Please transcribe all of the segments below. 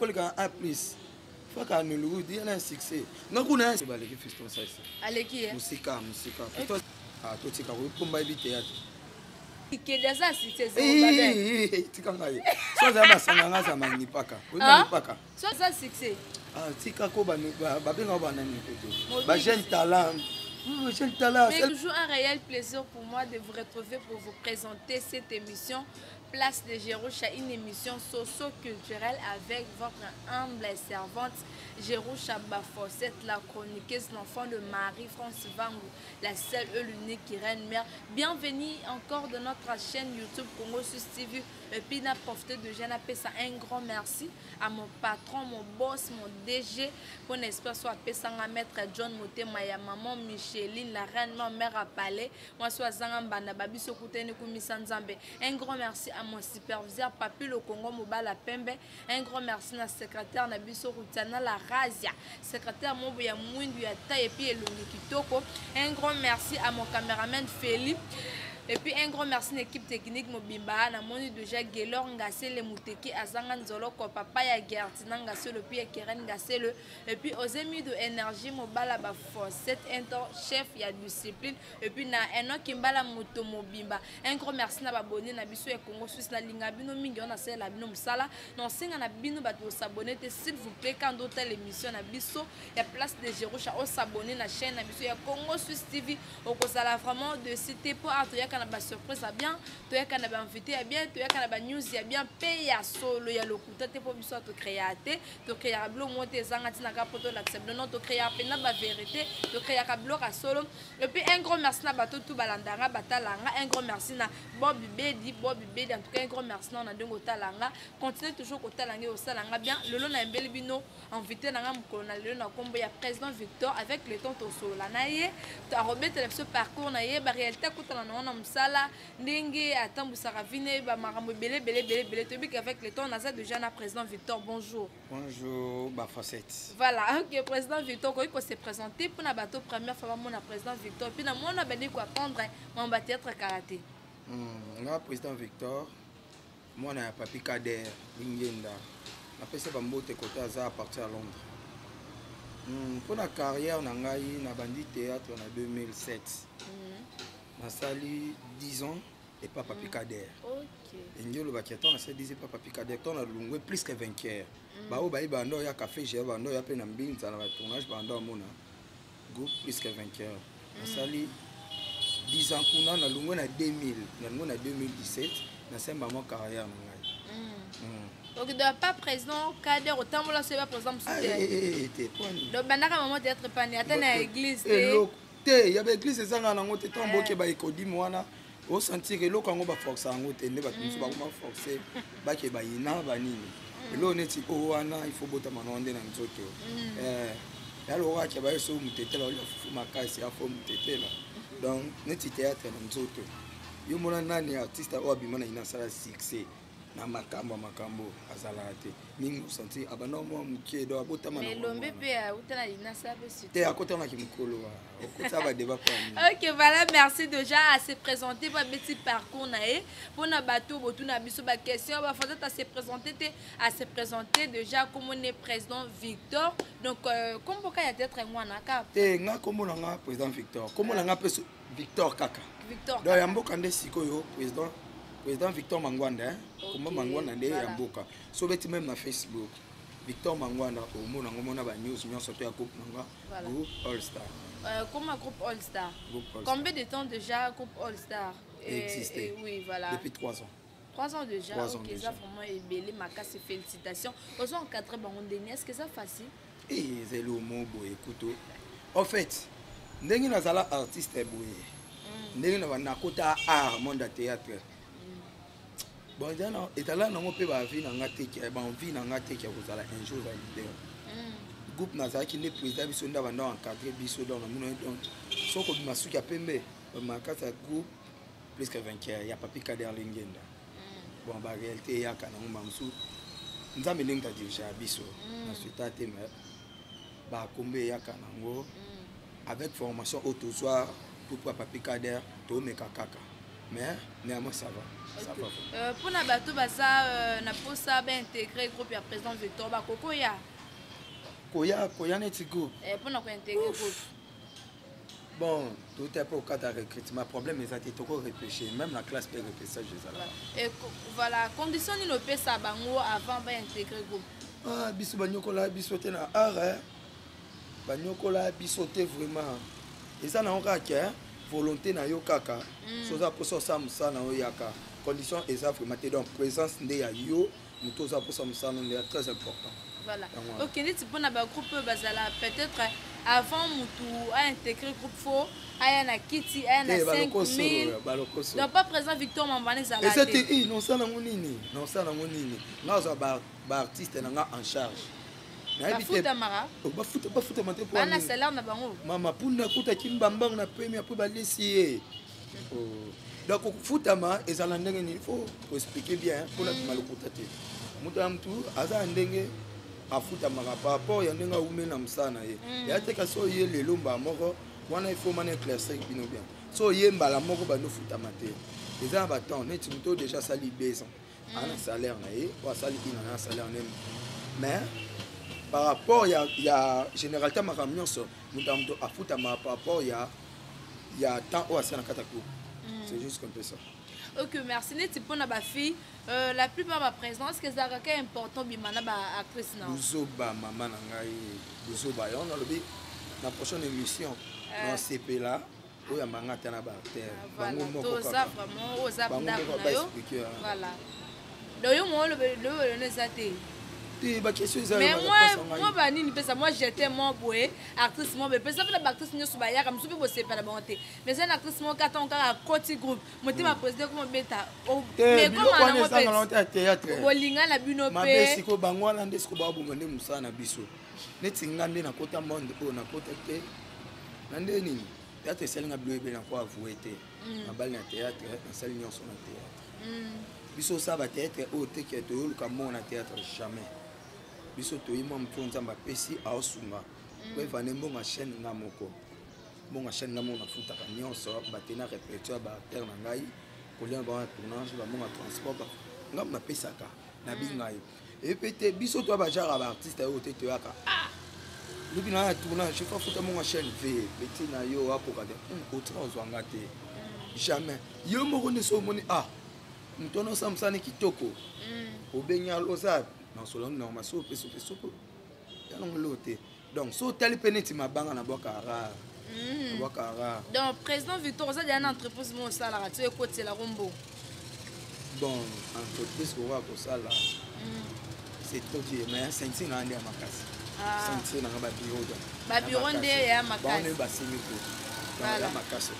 faut le gars un plus. Faut qu'on nous dise un succès. Non, on a un balai fiston ça ici. Allez qui est? Musica. Ah, toi tu as pour m'aider théâtre. Qui est déjà si c'est ça. Tu quand même. Soit ça va s'engager ça manipaka. Oui manipaka. Soit ça succès. Ah, tu quand quoi bah bien on va n'en écouter. Bah jeune talent. Jeune talent. C'est toujours un réel plaisir pour moi de vous retrouver pour vous présenter cette émission Place de Jéroucha, une émission socio-culturelle avec votre humble servante Jéroucha Bafosset, la chroniqueuse, l'enfant de Marie-France Vangou, la seule et l'unique qui règne mère. Bienvenue encore dans notre chaîne YouTube Congo Sus TV. Et puis, n'a profité de jeune appel ça un grand merci à mon patron, mon boss, mon DG, pour n'espère soit appelé ça à maître John Motema, ya maman Micheline, la reine, ma mère à Palais, moi soit Zangambana, Babi Sokutene Kumisanzambe. Un grand merci à mon superviseur, Papi le Congo Mobala Pembe. Un grand merci à secrétaire Nabiso Routana, la Razia, secrétaire Moboya Mouindu Yata et puis Elongi Kitoko. Un grand merci à mon caméraman Philippe. Et puis un grand merci à l'équipe technique Mobimba, na moni déjà Gelor Ngassé le Mouteki Azanga Nzolo ko papa ya Gertina Ngassé le puis Keren Ngassé le et puis aux émis de énergie Mobala ba Fosset chef ya discipline et puis na Eno Kimbala Moto Mobimba. Un grand merci na abonné na biso ya Congo Suisse na linga bino mingi on a sala bino musala non singa na bino bato s'abonner s'il vous plaît quand d'autres l'émission na biso ya Place de Jéroucha on s'abonner na chaîne na biso ya Congo Suisse TV au kozala vraiment de citer pour atoyaka na ba surprise à bien toyaka na ba invité à bien toyaka na ba news ya bien paye ya solo ya lokuta te po biso to créaté to créer blo monter zanga tina ka poto l'accepte non to créer pena ba vérité to créer ka blo ka solo et puis un grand merci na bato tout balandanga batalanga un grand merci na Bobby Bedi en tout cas un grand merci na ndongo talanga continuez toujours ko talanga au salanga bien lelo na mbeli bino invité na ngam ko na lelo na kombo ya président Victor avec le temps to solo na ye to remettre ce parcours na ye ba réalité kutana na sala ndenge atambusaka vine ba makambo belé tobik avec le temps naza déjà na président Victor. Bonjour. Bonjour ba facette. Voilà, OK, président Victor ko se présenter pour na bateau première fois mon président Victor puis na mona bandi ko apprendre mon théâtre karaté. Na président Victor moi na papi Kader Lingenda. Na pesa ba mbote kota za à partir à Londres. Pour la carrière na ngai na bandi théâtre en 2007. Nasali 10 ans et pas Papi Kader. OK. Et nous le bakiaton na 10 pas Papi Kader, on a longé plus que vainqueur. Ba o ba bando ya café j'ai bando ya pe na mbinza na tournage bando mona. Groupe plus que vainqueur. Nasali 10 ans kuna na longé na 2000, na longé na 2017, na semba mon carrière na ngai. Donc de pas président Kader autant là c'est pas président t'es point. Donc banaka maman d'être pas à na église. Il y avait l'église ezanga nango te tambo ke ba ekodi mwana o sentir eloko ngo ba force ngo te ne ba tumusu ba ko forcer ba ke ba ina ba nini elo neti o wana il faut bota manonde na nzoto ya lo wa ke ba so mutetela o fu makasi afo mutetela donc neti théâtre na nzoto yo mona nani artiste o abimana ina sala succès na makambo azala te mingi senti abana mo mukie do abota mana mais lombe pe utana ina sabe te akota na kimkolo okota ba débat pas. OK, voilà, merci déjà à se présenter pour petit parcours nae pour na bateau botu na biso ba question ba faisait à se présenter déjà comme on est président Victor donc comme boka ya être ngwana ka te nga comme on nga président Victor comme on nga Victor kaka Victor donc yamboka nde sikoyo président Victor Mangwanda comment Mangwanda nde yamboka so beti même na Facebook Victor Mangwanda au mona ngomona ba news nyonso to ya groupe nanga groupe All Star. Comme un groupe All Star. Combien de temps déjà groupe All Star existait? Oui, voilà. Depuis 3 ans. 3 ans déjà. 3 ans OK, déjà. Ça vraiment est belé ma casse félicitations. Aux encadrés bangon dernier, est-ce que ça facile? C'est le mot boy écoute. En fait, ndenge nazala artiste boy. Ndenge na kota art monde théâtre. Bon jana etala nango pe ba vie na ngate ki ba vie na ngate ki kozala un jour va leader. Groupe nazaki ne président biso nda banda encadrer biso dans na donc soko bimasuki ya pembe makasa groupe plus que vainqueur ya Papi Kader Lingenda. Bon ba réalité ya kana ngomamsu nzambe ndenge ta dirige biso na suite te mais ba kombe ya kana ngo avec formation autosoir pour Papi Kader to meka kaka mais néanmoins ça va. Ça va. Pour na bato basa na posa ba intégrer groupe ya président Victor Bakoko ya. Koya neti groupe. Pour na ko intégrer groupe. Bon, tout est pour le cas de recrutement. Problème, ils ont été trop réfléchis. Même la classe peut repêcher. Et voilà, condition ni le ça bango avant d'intégrer le groupe. Ah, biso banyokola bisoté na art. Banyokola bisoté vraiment. Et ça n'a aucun cas. Volonté na yo kaka. Soza pour ça musa na oyaka. Condition exacte vraiment. Donc présence de yo, mutoza pour ça musa na très important. Voilà. Ok, ni tu peux na ba groupe bazala peut-être avant mutu a intégré groupe faux aya na kiti aya na 5000 donc pas présent Victor Mambane zala et c'était non ça na monini ngaza ba artiste nga en charge na futa mara ba futa mate pour na salaire na bango mama punda kuta kimbambang na premier pour ba laisser donc futa ma ezala ndenge ni faut expliquer bien pour la malokuta te mutamtu aza ndenge afuta maka par rapport ya ndenga umena msana ye ya teka so ye lelo mba moko wana il faut maner éclaircir bino bien so ye mbala moko ba no futa mate eza ba temps net muto déjà sali besoin ana salaire na ye wa sali ina na salaire nem mais par rapport ya généralité maka nyonso mutamto afuta ma par rapport ya temps o asana katako c'est juste comme ça. Ok, merci. Neti pour na ba fille, la plupart ma présence que ça est important bimana ba actrice na. Buzoba maman ngai, buzoba on a le la prochaine émission dans CP là, où ya manga tana ba terre. Bango moko ça vraiment aux abda yo. Voilà. Donc yo mo le ne ça te. Mais moi bani ni pesa moi j'étais mon boy actrice moi mais pesa la actrice nyo subaya comme soubi bosser pas la bonté mais c'est une actrice moi katon ka côté groupe moi te ma président comme beta mais comment on peut théâtre bolinga la bino pe ma siko bango na ndesiko ba bongane musana biso neti ngande na kota monde o na kota te nande nini théâtre c'est nga bleu be na ko avouer te na bal na théâtre na salle nyonso na théâtre biso ça va théâtre o te ke to luka mo na théâtre jamais biso toyima mtu nzamba pesi aosunga ko evane mbonga chaîne nga moko mbonga chaîne nga mona futa ka nyonso batena répertoire ba terre na ngai kolia ba tournage ba mbonga transport nga na pesaka na bingai et pété biso to ba jara ba artiste o te toyaka lubi na tournage je fa futa mbonga chaîne v petit na yo apoka de autre ozwanga te jamais yo moko ne so moni mtono samsani kitoko obenya loza non solo non ma soupe ya non loté donc so tel peneti mabanga na bokara donc président Victor ça une entreprise mo sala tu e côté la rombo bon entreprise ko wa ko sala c'est trop dur mais c'est na andi makasi c'est na ba bureau nde ya makasi bon ba simiko ya makasi.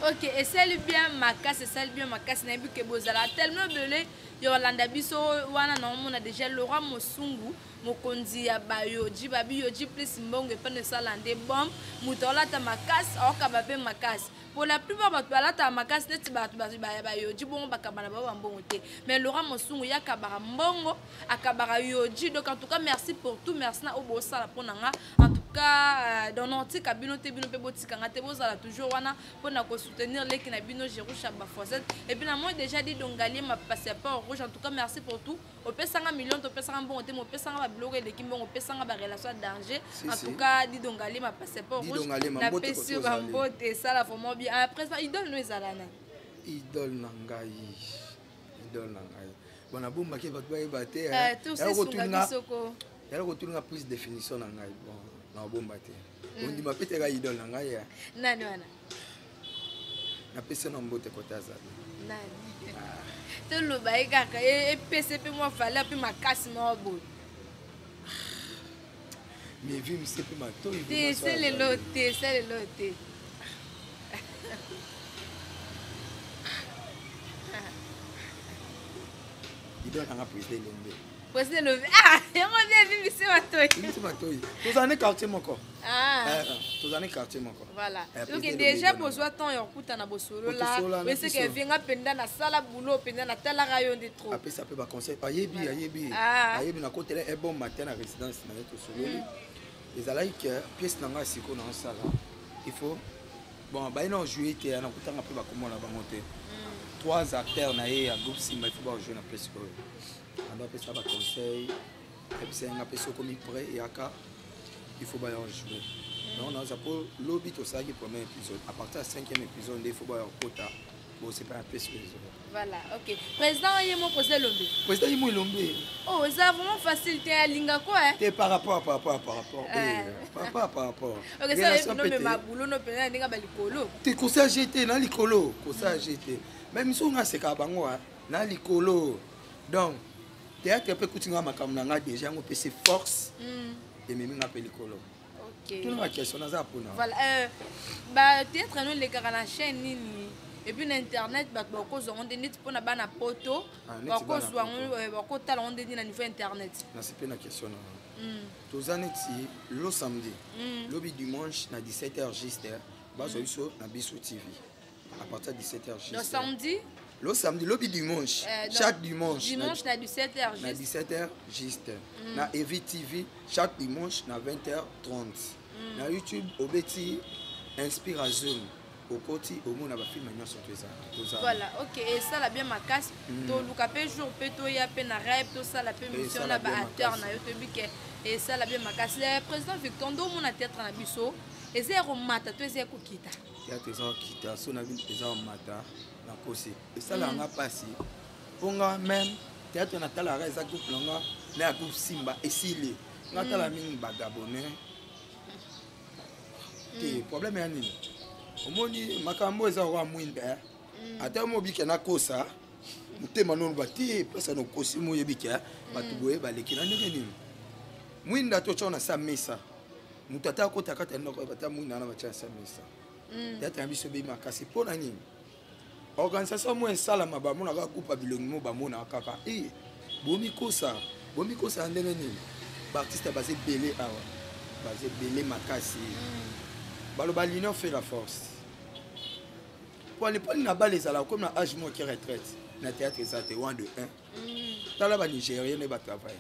Ok, et c'est bien ma casse n'a vu que bozala tellement belé Yolanda biso wana na on a déjà Laurent Mosungu mokonzi ya bayoji babi yoji plus mbongo e pene salande bom mutola ta makasi oka babe makasi pour la plupart batala ta makasi neti bayoji bongo bakabana ba mbongo te mais Laurent Mosungu ya kabara mbongo akabara yoji donc en tout cas merci pour tout merci na obo sala ponanga en tout cas dans notre cabine te bino pe botika ngate bozala toujours wana pona ko soutenir l'équipe na bino Jerusha Bafosette et puis na moi déjà dit dongali ma passeport rouge en tout cas merci pour tout au pesanga million to pesanga bon te mo pesanga ba bloquer l'équipe bon au pesanga ba relation danger en tout cas dit dongali ma passeport rouge na pesi ba mbote ça la vraiment bien après ça idole nous ezalana idole nangai bona bomba ke batwa ebate tout c'est sunga bisoko ya ko tunga plus définition nangai bon na bomba te on dit ma pete ga idole nangai ya nani wana na pesa na mbote kota za nani to lo ba ikaka e PCP mo fala pe makasi mo bo mais vu me c'est ma to c'est le loté idole nanga président Lembe président le yango bien vu c'est ma toi tous années quartier moko tous années quartier moko voilà donc déjà besoin temps ya kuta na bosolo là mais c'est que vinga penda na sala boulot penda na tala rayon de trop après ça peut ba conseil ayebi na côté là bon matin na résidence na to solo les alaïque pièce nanga siko na sala il faut bon bah non jouer te na kutanga pe ba komona bango te 3 acteurs na ye ya groupe Simba il faut pas jouer na place ko on doit faire ba conseil et puis c'est un peu comme prêt et aka il faut pas jouer donc on a pour lobby to ça qui premier épisode à partir du 5e épisode il faut pas quota bon c'est pas un peu voilà ok président yemo poser lombe président yemo lombe oh ça vraiment facilité à linga quoi hein c'est par rapport par rapport ok ça non mais ma boulot no pena ndinga ba likolo te kosa jeté na likolo kosa jeté même si on a ce kabango na likolo donc théâtre peut continuer makamna nga déjà on peut se force et même nga pe likolo ok tout la question na za pona voilà bah théâtre no le kana chaîne nini et puis internet ba ko zo on dit pour na bana poto ba ko zo ba ko tala on dit na niveau internet na c'est pas une question tous aneti le samedi lobby dimanche na 17h juste bazo iso na Biso TV à partir de 17h juste le samedi le samedi lobby dimanche chaque dimanche na 17h juste na 17h juste na Evi TV chaque dimanche na 20h30 na YouTube obeti inspiration au côté au monde a film maintenant sur ça voilà ok et ça la bien ma casse to luka pe jour pe to ya pe na rêve to ça la pe mission na ba acteur na yo to bike et ça la bien ma casse le président Victor ndo mon théâtre na biso et zéro mata to zéro kokita ya teza kita so na bin teza mata na kosi et ça la nga passi ponga même théâtre na tala ra za groupe longa na groupe Simba esili nga tala mingi bagabone te problème ya nini omoni makambo eza kwa mwinda ata mobike na kosa mutema nono bati pesa no kosi moyebike batu boye baleki na ndenge nini mwinda to chona sa mesa mutata ko takata ndoko bata mwinda na bacha sa mesa tata biso be makasi pona nini organisation mo esala mabamu na ka coupa bilongi mo bamona kaka bomi kosa ndenge nini ba artiste basé belé awa basé belé makasi baloba l'union fait la force pour les points na les ala comme na âge mo qui retraite na théâtre ça te 1 de 1 tala ba nigérien ne ba travailler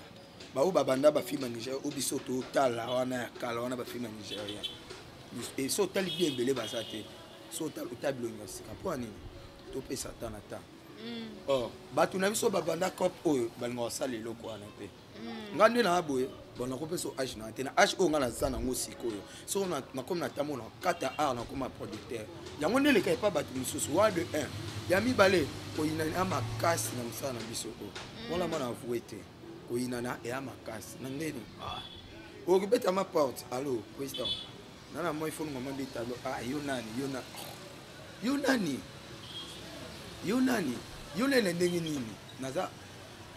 ba ou babanda ba film nigérien ou bisoto tala wana kala wana ba film nigérien et so tali bien belé ba ça te so tala table ngasi pour ani to pe satan ata oh ba tu na biso babanda cop o ba ngo sala loko wana pe ngande na boye bon na kopeso âge na tena âge o ngana zana ngo sikoyo so na comme na tamona kata art na comme producteur yango ndele kai pa batu mususu wa de 1 ya mibale ko ina na makasi na musana biso ko wala mana vuete ko ina na e makasi na ndeni o kibeta ma porte allo président nana moi fonu ngoma beta yo nani le ndenge nini naza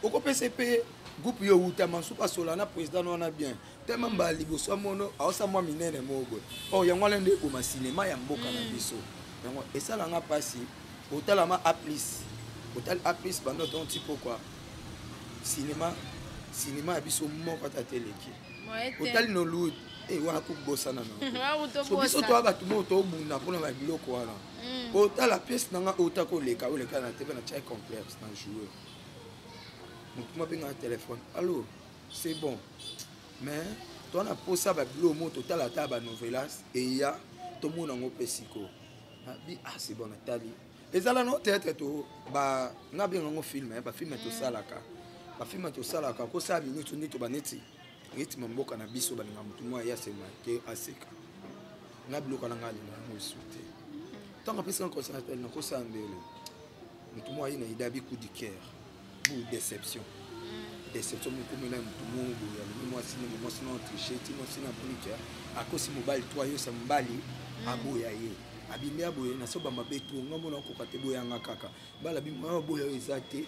oko PCP groupe yo utama supa sola na président wana bien tellement ba liboso mono aosa mwa minene mogo oh yango lende ko ma cinéma ya mboka na biso yango esala nga pasi otala ma aplis otal aplis bando ton tipo quoi cinéma ya biso moko ta teleki otali no loot wana ko bosana no so biso to ba tumo to bunda pona ba biloko wana otala pièce nanga otako leka na TV na chai complexe na joueur moi bien un téléphone allô c'est bon mais toi na posa ba bilo mo total ata ba novelas et ya to mo na ngo pesiko c'est bon natali ezala no théâtre to ba nga bien ngo film ba film to salaka ko sa minute ni to ba neti rythme mboka na biso ba nga mutu mo ya sema ke aseka nga bilo kana ngali na mo souté tant que ça concert na ko sa mbele mutu mo ina idabi coup du cœur déception mukomela mutu mungu ya mwasi ni mwasi na tricheti mwasi na politique akosi mobali toi yo sa mbali aboya ye abimbe aboye na so ba mabetu ngombo na ko kate boya nga kaka bala bimba boya ezate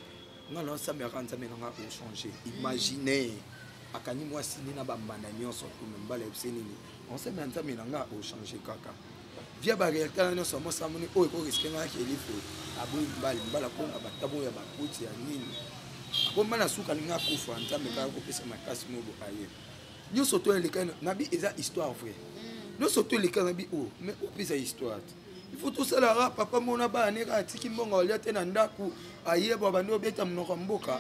ngana sambe akanza menga ko changer imaginez akani mwasi ni na bambanda nyonso ko mbala ebseni ni on se menza menga ko changer kaka via ba réalité na so mo samoni o ko risque nga ke lifo aboyi mbala ko na batabo ya bakuti ya nini comme na suka linga kufa nzambe ka ko pesa makasi mobo aye nyo soto eleka na bi eza histoire vrai no soto eleka na bi mais o pesa histoire il faut tout ça la papa mona ba ne ka tiki mbonga olia te na ndaku aye ba bando beta mnoko mboka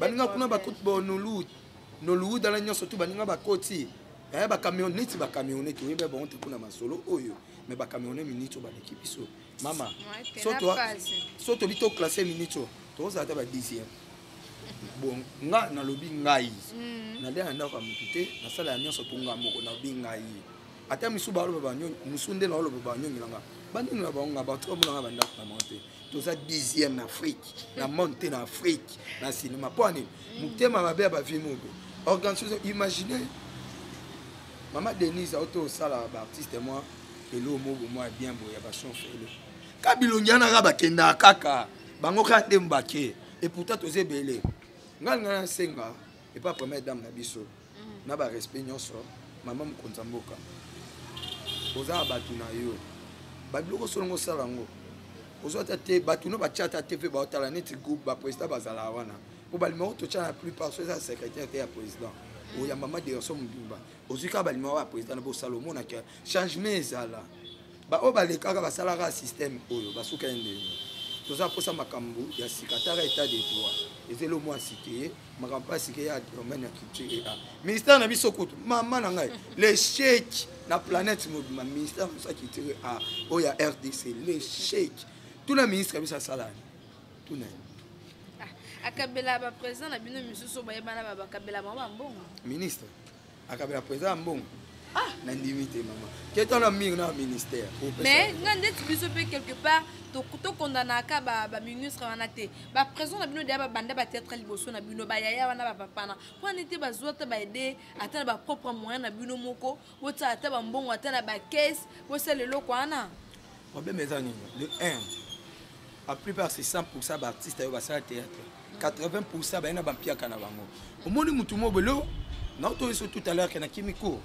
baninga kuna ba kut bo no lu dala nyo soto baninga ba koti ba camionnette oyeba ba honte kuna masolo oyo mais bacamionneur minute baleki biso mama Ouais, so tobi toclasse minute tozala ta ba 10e bon nga nalobi ngai nalia na ndako ya motu te nasala ya nyonso tonga moko nalobi ngai ata misu baloba banyonyi mosu nde naoloba banyonyelanga bandini na bango nga batomonanga bandako na bango te toza 10e na afrique na monde te na afrique na cinéma mpo anini motema mabe ya bavie mobe organisation imagine mama denise auto osala baartiste mwa elo mobo mwa bien boye ya bachonfele ka bilongi anaka bakendaka kaka bango kaka nde mbake et pourtant toza ebele ngai ngai nasenga epa première dame na biso na barespect nyonso mama mokonzi ya mboka oza na bato na yo babiloko solongo osala yango ozwata te bato no batya ata te mpe baotala neti groupe baprésident bazala wana po balimao totya na plupart so eza secrétaire te ya président oya mama derso mobimba ozwi kaka balimao ya président na bosala omonaka changement ezala baoyo balekaka basalaka système oyo basuka ye ndenge toza mposa makambo ya sika ataka état de droit ezeli omwa sike makambo mpe asike ya domaine ya culture et art ministère na biso kutu mama na ngai l'échec na planète mobima ministère mosa culture et art oyo ya RDC l'échec tuna ministre ya biso asalani tuna akabela baprésident na bino misusu bayebana bakabela bango bambongo ministre akabela président ya mbongo na ndimi te mama ketala mingi na ministère mais nga ndeti biso mpe quelque part tokondanaka baministre wana te baprésident na bino deya babanda bateatre liboso na bino bayaya wana bapapana mpo ane te bazwa ata baede ata na bapropre moyen na bino moko botala ata bambongo ata na bakese bosala eloko wana problème eza nini le 1 la plupart c'est 100% baartiste oyo basala théâtre 80% bayena bampiaka na bango omoni mutu mo belo naoto eso tout à l'heure ke na kimiko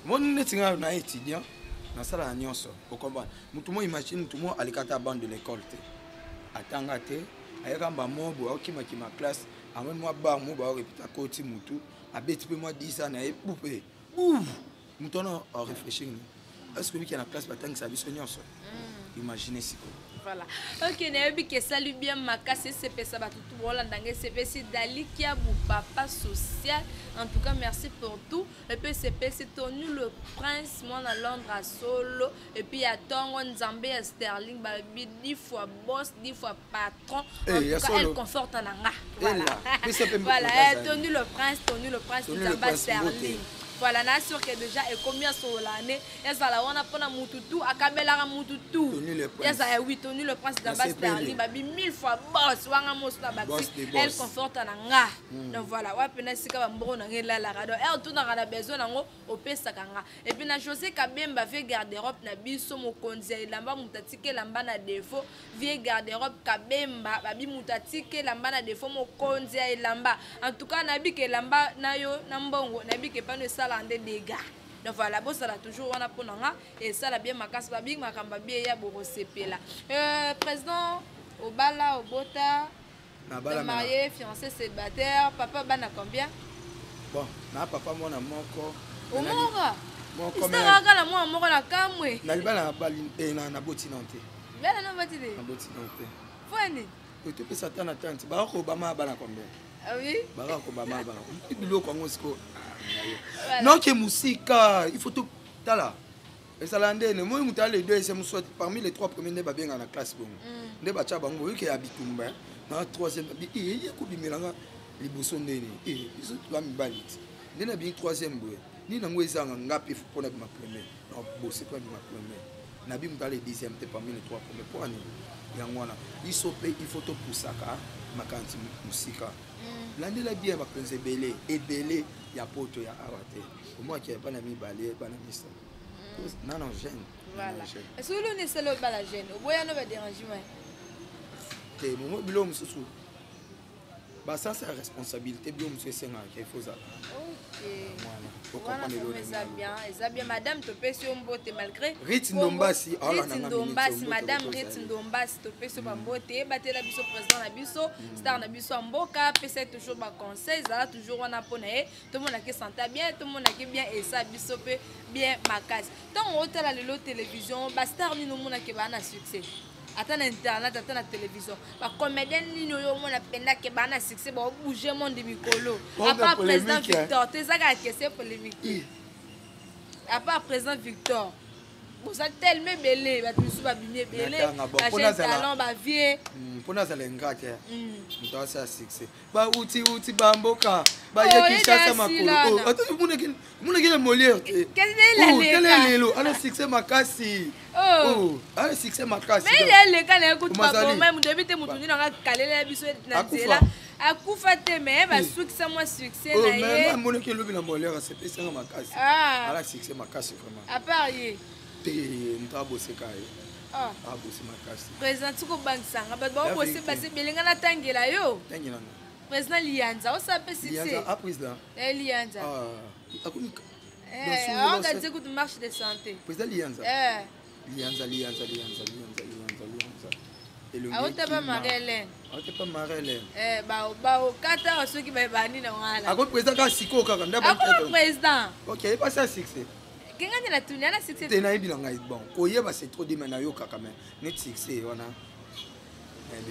moni neti nga na étudiant nasala na nyonso okomba mutu mo imagine mutu mo alikata bande de l'école te atanga te ayaka mbamo bo okima classe amwe mwa bar mo ba répéter koti mutu abeti pe moi 10 ans na epoupe ouf mutu ono a réfléchir est-ce que lui qui est na classe batangisa biso nyonso imaginez siko. Voilà. Ok, nayebi ke salut bien makasi sepesa batutu bolandanga sepesi Dalikia bu papa social. En tout cas, merci pour tout. Et puis sepesi Tony le prince moi na Londres à solo et puis à Tongo Nzambe à Sterling ba 10 fois boss, 10 fois patron. En tout cas, elle conforte nanga. Voilà. Voilà, Tony le prince Nzambe à Sterling. Voilà, na sûr que déjà et combien sur l'année et ça la wana pona mututu akabela mututu et ça oui Tony le prince d'Ambassadeur babi 1000 fois boss wanga mosla bati elle conforte nanga donc voilà wa pena sika ba mboro na ngela la rado et tout na rada besoin nango opesa kanga et puis na José Kabemba vie garde-robe na biso mokonzi elamba mutatike lamba na défaut vie garde-robe Kabemba babi mutatike lamba na défaut mokonzi elamba en tout cas nabi ke lamba na yo na mbongo nabi ke pano sala des dégâts. Donc voilà, bon ça là toujours on a pour nanga et ça la bien makasi ba big makamba bien ya boro sepela. Président Obala Obota marié, fiancé, célibataire, papa bana combien? Bon, na papa mona moko. Omora. Moko mais. Ça regarde moi moko na kamwe. Na libala bali na boti nante. Bela na boti de. Na boti nante. Fone. Tu peux s'attendre à tante. Ba ko bama bana combien? Ah oui. Ba ko bama bana. Biloko ngo siko. Non que musika, il faut tout tala. Et ça l'andé, ne moi muta les deux c'est musot parmi les trois premiers ne ba bien na classe bon. Ne ba cha bango ki abitumba. Na troisième bi il y a ko bimelanga liboso ndeni. Biso tu mi balit. Ne na bi troisième boy. Ni na ngweza ngapi faut pour na ma premier. Non bosser pas ma premier. Na bi muta les dixième te parmi les trois premiers pour ani. Yangwana. Il faut tout pour ça ka makanti musika. L'année la bien bakonze belé et belé ya poto ya awate. Pour moi qui est pas ami balé pas ami ça. Non jeune. Voilà. Est-ce que l'on est seul au bala jeune? Au boya no ba dérangement. Té mo bilo mususu. Ba ça c'est la responsabilité bio monsieur senga qu'il faut ça. OK. Voilà. Ça bien madame to pesi mbote malgré Rit Ndombasi madame Rit Ndombasi to pesi mbote batela biso président na biso star na biso mboka pesa toujours ba conseil ça toujours on a poné tout le monde qui senta bien tout le monde qui bien et ça biso pe bien makasi tant hôtel la télévision ba star ni no mona ke ba na succès ata na internet ata na télévision ba comédien nino yo mona penda ke ba na succès ba bouger monde mikolo à part président Victor te ça ka question polémique à part président Victor bosa tellement belé ba tusu ba bimé belé ba talent ba vie mpona azala ngaka moto asa succès bauti bamboka bayekisasa makolo munekile molière tele lelo ala succès makasi ala succès makasi mais leleka na ekuti baboma mutu ebite mutu ndina nga kalela biso na nzela akufa te mais basukisa mwa succès na ye monekile lobi na molière asepesanga makasi ala succès makasi vraiment à part ye te moto aboseka ye abosi makasi président tiko bangisanga bato baobosi basi belinga natangela yo président lianza osape succès président lianza organiser kuti marche de santé président lianza aotapa Marie-Hélène baokata soki bayebani na wana ako président ka sikoyo kaka ako président ok epasi ya succès kengani la tuni ana succès te nayebi na ngai bon koyeba c'est trop dima nayokaka me neti succès wana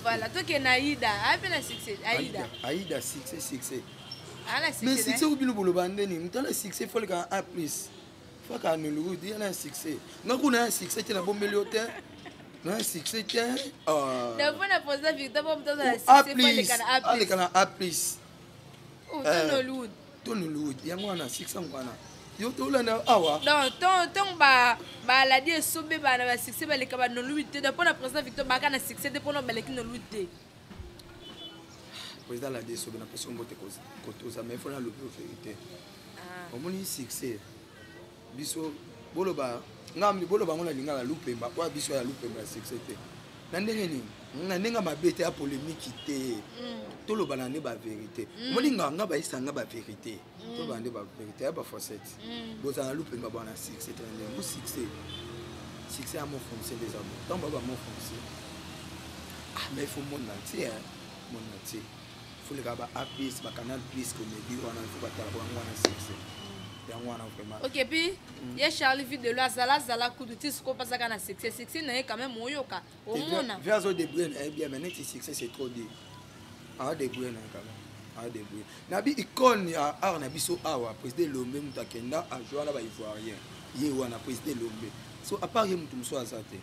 voilà toke na aida ape na succès aida succès ana succès mais succès obino boloba ndeni mutala succès foleka a plus faka nulu di ana succès ngakuna succès te na bombeli yo te na succès te na bona posa victor bo mtoza na succès foleka na a plus aleka na a plus to nulu yango wana succès ngwana yo tolanda awa donc baladi esobe bana ba succès baleka ba nolu te de pona président victor baka na succès de pona baleki nolu te président la de sobe na person bote kotoza mais fona le vérité omoni succès biso boloba ngamli boloba ngona lingala lupemba kwa biso ya lupemba succès te na ndenge nini na ndenge mabete ya polémique te toloba na ne ba vérité omoni nganga ba isanga ba vérité to bande ba vérité ya ba facette boza na lupemba bana succès te na mo succès à mon foncé des amours tant baba mon foncé mais il faut monde entier faut les gars apis ba canal plus comédie wana faut ba tala wana succès ok puis il y a Charlie vide de l'azala kuduti ce qu'on passe à succès na quand même oyoka au mona vers au début bien mais net succès c'est trop dit début na quand même début na bi icône ya art na biso awa président Lombe mutakenda a jouer na ba ivoirien ye wana président Lombe so à part mutu muso azate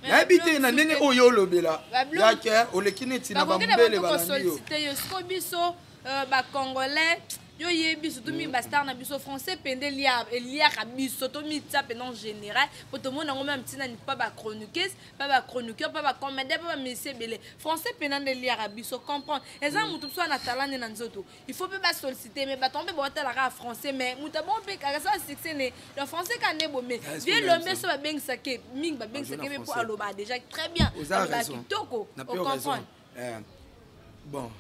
na habité na ndenge oyo lobela yake olekineti na bambele balandio yo sko biso ba congolais yo yebi surtout mi bastar na biso français pende elia ka biso to mi tsa pende en général pour tout monde ngoma mtina ni pas ba chroniqueuse pas ba chroniqueur pas ba comédien pas ba monsieur belé français pende elia ka biso comprendre eza mutu so na talent na nzoto il faut pas solliciter mais ba tomber ba tala ka français mais muta bon pe ka ça succès ne le français ka ne bo mais viens l'homme so ba bengsa ke ming ba bengsa ke pour aloba déjà très bien ba kitoko on comprend bon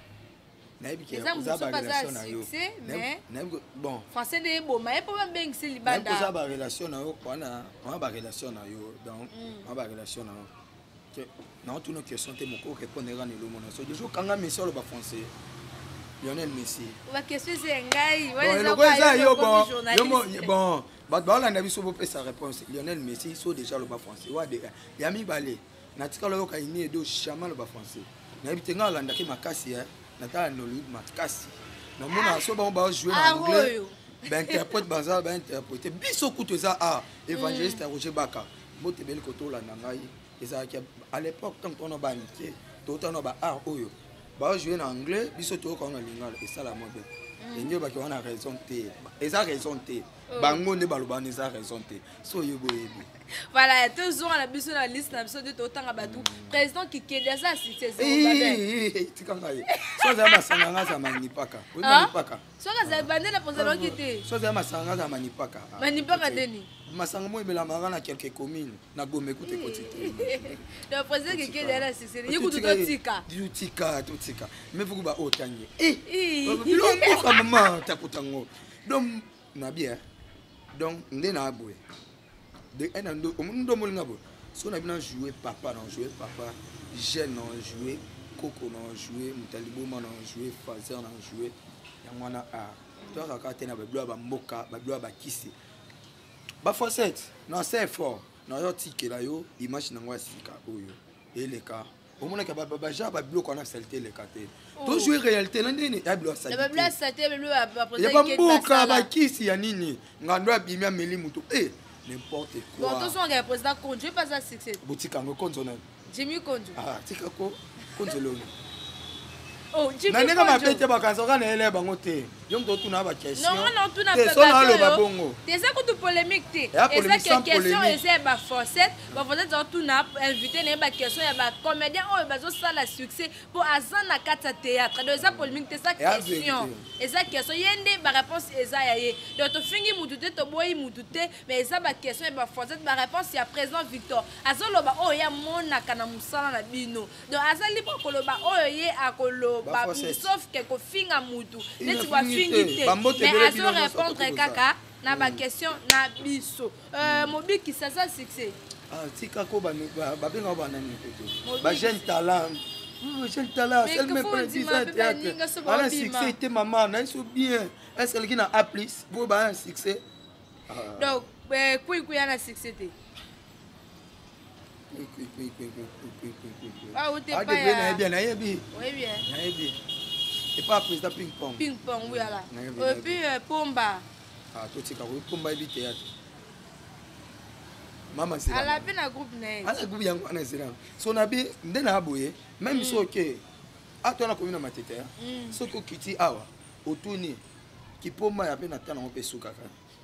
bon français de bon mais pas bien c'est libanda ça ba relation na yo kwana ba relation na yo donc ba relation na yo na tout nos questions te moko répondre na le monde so déjà kanga monsieur le ba français Lionel Messi ba question c'est ngai bon ba la na biso bo pesa réponse Lionel Messi so déjà le ba français wa de ya mi balé na tikalo yo ka ini do chama le ba français na bitenga la ndaki makasi natala Nollywood makasi na mona so ba jouer en anglais ben interprète baza ben interpréter biso kutu za évangéliste Roger Baka mote bel koto la ngai eza à l'époque tant qu'on a ba niqué tout on ba oyo ba jouer en anglais biso to ko na lingala et ça la mode et nyo ba ki on a raison te eza raison te bango ne baloba ne za raison te so yo boyebi voilà toujours la biso na liste na biso de totanga batu président qui keda ça c'est tikangaye so za masanga za manipaka oui manipaka so za bandela président qui était so za masanga za manipaka deni masanga mo ebela mangana quelques communes na gombe kote kote le président qui keda là c'est yikutu totika mais vous ba otangi bilombo ka mama takutango donc na bien donc ndena aboye de un an deux omundo molinga bo so na bina jouer papa jeune non jouer koko non jouer mutalibo non jouer fazer non jouer ya mwana toi kaka tena ba bloa ba mboka ba bloa ba kisi ba facette non c'est fort non yo tikela yo image na ngwa sika oyo eleka omona ka ba ja ba bloa ko na salté le katé to jouer réalité na ndeni ya bloa salté ba bloa salté ba bloa ba ya ba mboka ba kisi ya nini ngandwa bimia meli mutu n'importe Bon, quoi. tous sont les présidents Konjo, je pas ça succès. Boutique en Konjo. Jimmy Konjo. Ah, tika ko Konjo. Oh, Jimmy Konjo. Konjo. Na pete bakanzo kana ele bango te. Yom to tuna ba question. Non, tout n'a pas. pas. So na lo ba bongo. T'es ça que tu polémique té. Et ça que question essaie ba forcette, ba forcette tout n'a invité né ba question ya ba comédien oh ba zo ça la succès pour azan na kata théâtre. Donc ça polémique té ça question. Et ça question yende ba réponse eza ya ye. Donc to fingi mutu té to boyi mutu té mais ça ba question ba forcette ba réponse ya président Victor. Azolo ba oh ya mona kana musala na bino. Donc azali ba koloba oh ye akolo sauf que kofinga mutu neti wa fingi te mais azo répondre kaka na ba question na biso mobiki ça succès ah tika ko ba benga ba nani ko ba jeune talent jeune talent elle me prédit ça théâtre ala succès était maman na so bien est-ce qu'elle qui na a plus pour ba un succès donc kui ana succès te ah, ah, bien, bien, oui, bien. Et pas président ping-pong. Ping-pong, oui, là. Et puis, Pomba. Ah, tout ce oui, Pomba est théâtre. Maman, c'est à la peine à groupe n'est. À la groupe, il y a un incident. Son habit, d'un aboué, même si ok. À toi, la commune à ma tête, ce que Kitty Awa, au tourné, qui Pomba a peine à temps, on peut souka.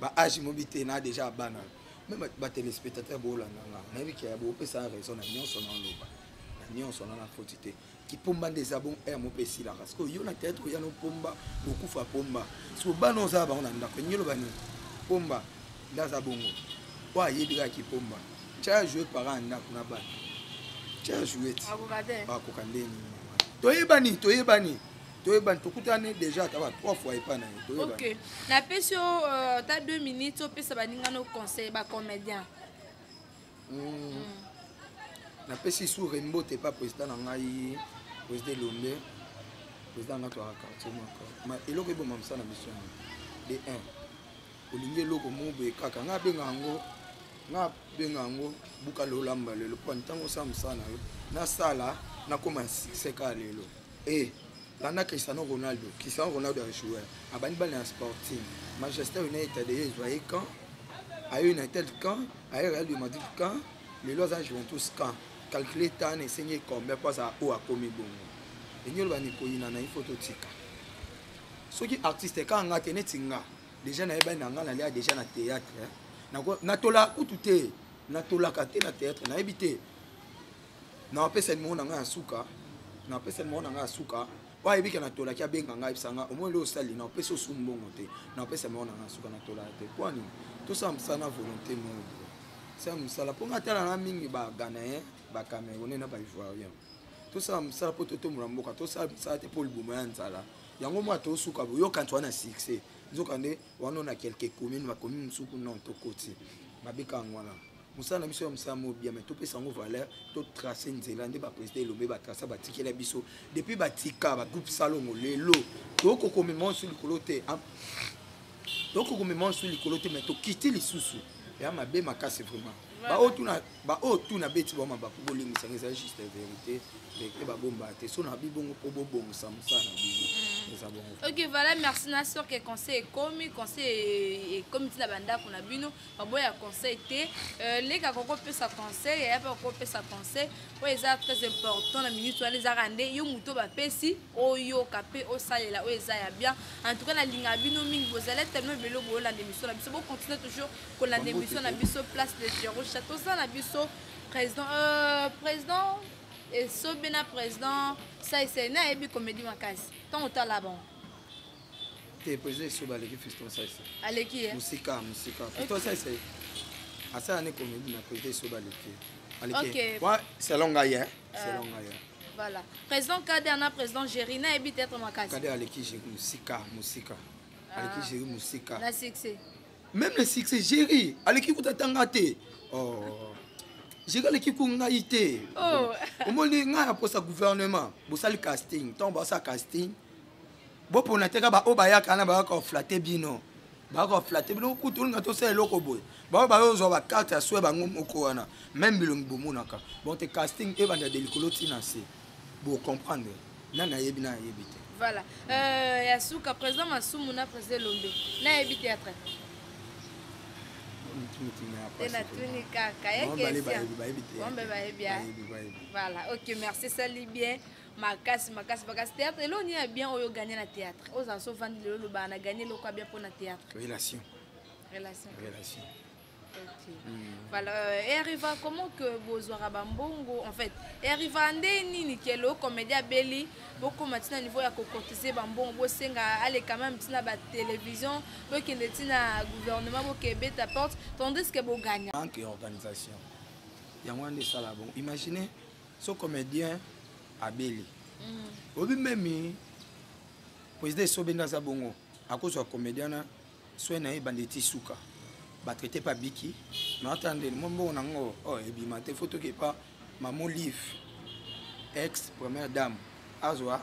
Bah, âge mobilité, n'a déjà banal. Même les téléspectateurs bola na qui a beaucoup ça raison na nion son loba na nion son na fautité qui pomba des abons et mon pesi la parce que yo na tête ya no pomba beaucoup fa pomba so bano za ba on a ndako nyolo bani pomba ndaza bongo wa yebika ki pomba cha jouer par un ndako na ba cha jouer ba ko kandeni toyebani tokutane déjà taba 3 fois et pas na toyebani. OK na pesio ta 2 minutes au pesa baninga no conseil ba comédien na pesi sous Rembo t'es pas président na ngai président Lombe président na to quartier moko ma eloko bo mamsa na mission de 1 olinge loko mobo ekaka nga benga ngo buka lolamba lelo po ntango samsa na sala na koma seka lelo Lana Cristiano Ronaldo a joué. Abani Bana Sporting. Manchester United a joué quand à United quand à Real de Madrid quand les Los Angeles tous quand calculer tant et saigner combien pas ça ou à commis bon. Et nous l'avons dit na na photo tika. Ceux qui artistes quand on a tenu tinga déjà na eba na ngala là déjà na théâtre na tola kututé na tola katé na théâtre na habité. Na pesa mo na nga suka na pesa mo na nga suka. Wa ebika na tola kia benga ngai bisanga omwe lo sali na pesa sumbongo te na pesa mo na suka na tola te kwani to sa msana volonté mo sa msala ponga tala na mingi ba Ghanéen ba Camerounais na ba Ivoirien to sa msala poto to muramboka to sa te pour le bouma nzala yango mo to suka bo yo kanto na succès nzokande wana na quelques communes ba commune suku non to koti ba bika ngwana musana biso ya musamo bien mais to pesa ngo valeur to tracer nzela nde ba président Lombe ba tracer ba tikela biso depuis ba tika ba groupe salongo lelo to ko komemon sur le coloté to ko komemon sur le coloté mais to quitter les sous ya mabe makase vraiment ba o tuna beti ba maba ko bolingi sangeza juste vérité et ba bomba te so na bibongo po bobongo samusana biso. OK, voilà, merci na sœur que conseil comme conseil et comme tu la banda pour na bino ba boya conseil té les ka koko pe sa conseil et pas koko pe sa conseil ouais ça très important la minute les arande yo muto ba pesi oyo kapé o salela o eza ya bien en tout cas na linga bino mingi vous allez tellement belo bo la démission la biso bo continuer toujours ko la démission na biso place de Géraud Château ça na biso président et Sobena président ça c'est na ebi comédie makasi tant autant là-bas. T'es président Soba l'équipe Fiston ça c'est. Allez qui est? Musika. Fiston ça c'est. À ça année comédie na président Soba l'équipe. OK. Ouais, c'est long hier. C'est long hier. Voilà. Président Kader na président Gérina ebi peut-être makasi. Kader à l'équipe j'ai Musika. À l'équipe j'ai Musika. Na succès. Même le succès Géry à l'équipe où t'attends té. Oh. J'ai l'équipe qu'on a été. Oh. Au moins, il y a un gouvernement. Vous savez le casting. Tant que ça casting. Bon pour n'être pas au Baya Kana Baka flatter bino. Baka flatter bino. Tout le monde a fait le loco boy. Baka ont la carte à souhait bangom au Koana. Même bilong bomunaka. Bon te casting et bande de l'écolotie nassé. Pour comprendre. Nana yebina yebite. Voilà. Yasuka président Masumuna président Lombe. Na yebite après. Voilà, ok, merci, ça lit bien. Makasi théâtre. Et là, on y a bien gagné la théâtre. Aux asso vendu le on a gagné le quoi bien pour la théâtre. Relation. Ok. Voilà. Et arriva comment que vous aurez bambongo en fait. Et arriva ndeni ni kelo comédia belli beaucoup maintenant niveau ya cotiser bambongo bo senga aller quand même tina ba télévision bo kende tina gouvernement bo kebe ta porte tandis que bo gagne. En que organisation. Il y a moins de ça là bon. Imaginez ce comédien à belli. Obi même président Sobenda Zabongo à cause de comédien soit na banditi suka. Ba traité pas biki mais attendez mon bon nango oh et bi mate photo qui pas maman livre ex première dame azwa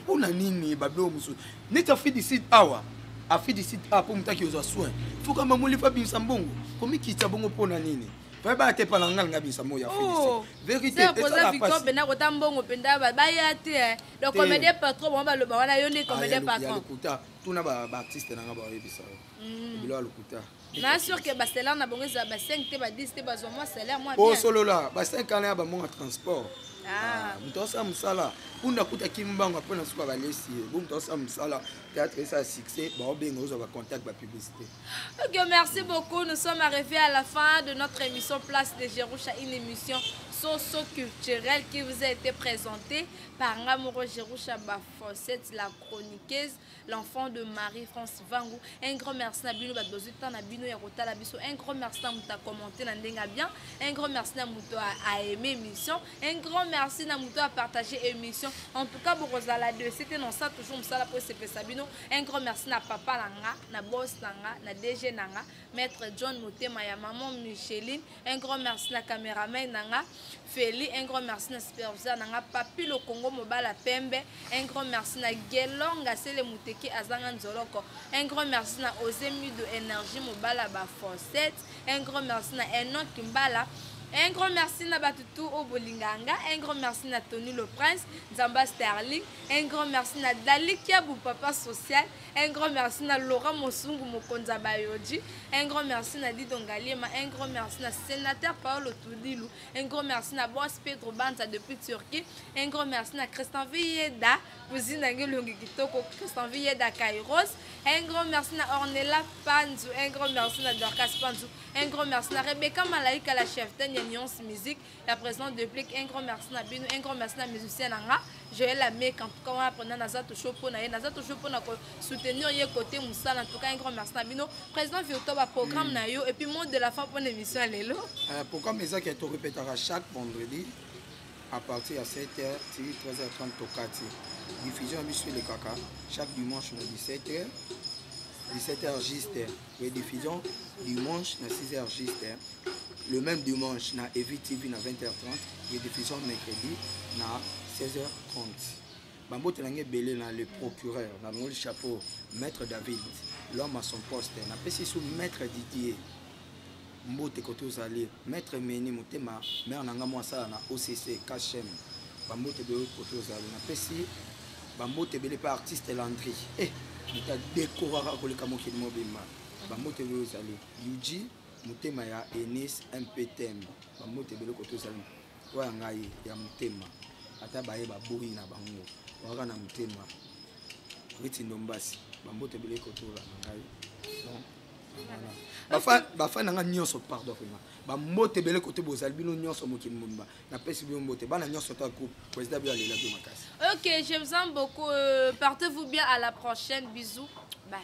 pour na nini bablo musu neta fi d'ici awa a fi d'ici a pour mutaki ozo soin faut que maman livre bi sambongo comme qui tabongo pour na nini va ba te pa nanga ngabi samo ya fi d'ici vérité et ça la passe bena ko tambongo penda ba ya te le comédien patron bon ba le ba wana yo ne comédien patron tout na ba artiste nanga ba yebisa bilo alukuta. Na sûr que ba salaire na bongo za ba 5 te ba 10 te ba zo moi salaire moi bien. Oh solo là, ba 5 ans ya ba mon transport. Ah, mutosa musala. Unda kuta kimbango apona suka ba lesi. Mutosa musala théâtre ça succès, ba obengo zo ba contact ba publicité. OK, merci beaucoup. Nous sommes arrivés à la fin de notre émission Place de Jerusha, une émission socio-culturelle qui vous a été présentée par Ngamoro Jerusha Bafossette, la chroniqueuse, l'enfant de Marie-France Vangou. Un grand merci à Bino Badozita, à Bino Yarota Labiso. Un grand merci à Mouta commenté Nandenga bien. Un grand merci à Mouta à aimer l'émission. Un grand merci à Mouta à partager l'émission. En tout cas, pour Rosala 2, c'était dans ça toujours Moussala pour CP Sabino. Un grand merci à Papa Langa, à Boss Langa, à DG Nanga, Maître John Motema, à Maman Micheline. Un grand merci à caméraman Nanga. Feli, un grand merci à superviseur Nanga, Papi le Congo Mobala Pembe. Un grand merci à Gelonga, c'est le Mouteki Azangan Zoloko. Un grand merci à Ozemi de Énergie Mobala Bafossette. Un grand merci à Enoch Kimbala. Un grand merci à Batutu Obolinganga. Un grand merci à Tony le Prince, Zamba Sterling. Un grand merci à Dalikia Papa Social. Un grand merci à Laura Mosungu Mokonza Bayoji. Un grand merci à Didongalema. Un grand merci à sénateur Paolo Toudilou. Un grand merci à Boss Pedro Banza depuis Turquie. Un grand merci à Christian Villeda, cousine Angelungi Kitoko, Christian Villeda Kairos. Un grand merci à Ornella Panzu. Un grand merci à Dorcas Panzu. Un grand merci à Rebecca Malaika, la chef de Nuance Musique, la présidente de Plic. Un grand merci à Bino. Un grand merci à musicien Nanga. Joël Amek, en tout cas, on va prendre Nazato Chopo. Nazato Chopo n'a soutenir le côté Moussal. En tout cas, un grand merci à Bino. Président Viotoba programme Nayo. Et puis, monde de la fin pour l'émission Lélo. Programme ça qui est répétera chaque vendredi à partir de 7h, 13h30 Tokati. Diffusion sur le Kaka chaque dimanche à 17h. 17h juste. Et diffusion dimanche à 6h juste. Le même dimanche, na Evi TV na 20h30 et diffusion mercredi na 16h30. Bambo Telangé Belé na le procureur, na le chapeau, Maître David, l'homme à son poste, na pesi sous Maître Didier. Mbote koto zali, Maître Meni Motema, mère nanga mwasa na OCC KHM. Bambo Tebele koto zali, na pesi Bambo Tebele pa artiste Landry. Eh, nita décorera ko le kamoki de mobima. Bambo Tebele zali, Yuji Mutema ya Enis MPTM bamote belo koto salim wa ngai ya mutema ata baye ba buri na bango waka na mutema riti ndombasi bamote belo koto la ngai ba fa nanga nyonso pardon vraiment bamote belo koto bozali bino nyonso mokini mumba na pesi bino mbote bana nyonso ta groupe président bi alela bi makasi. OK, je vous aime beaucoup, portez-vous bien, à la prochaine, bisous, bye.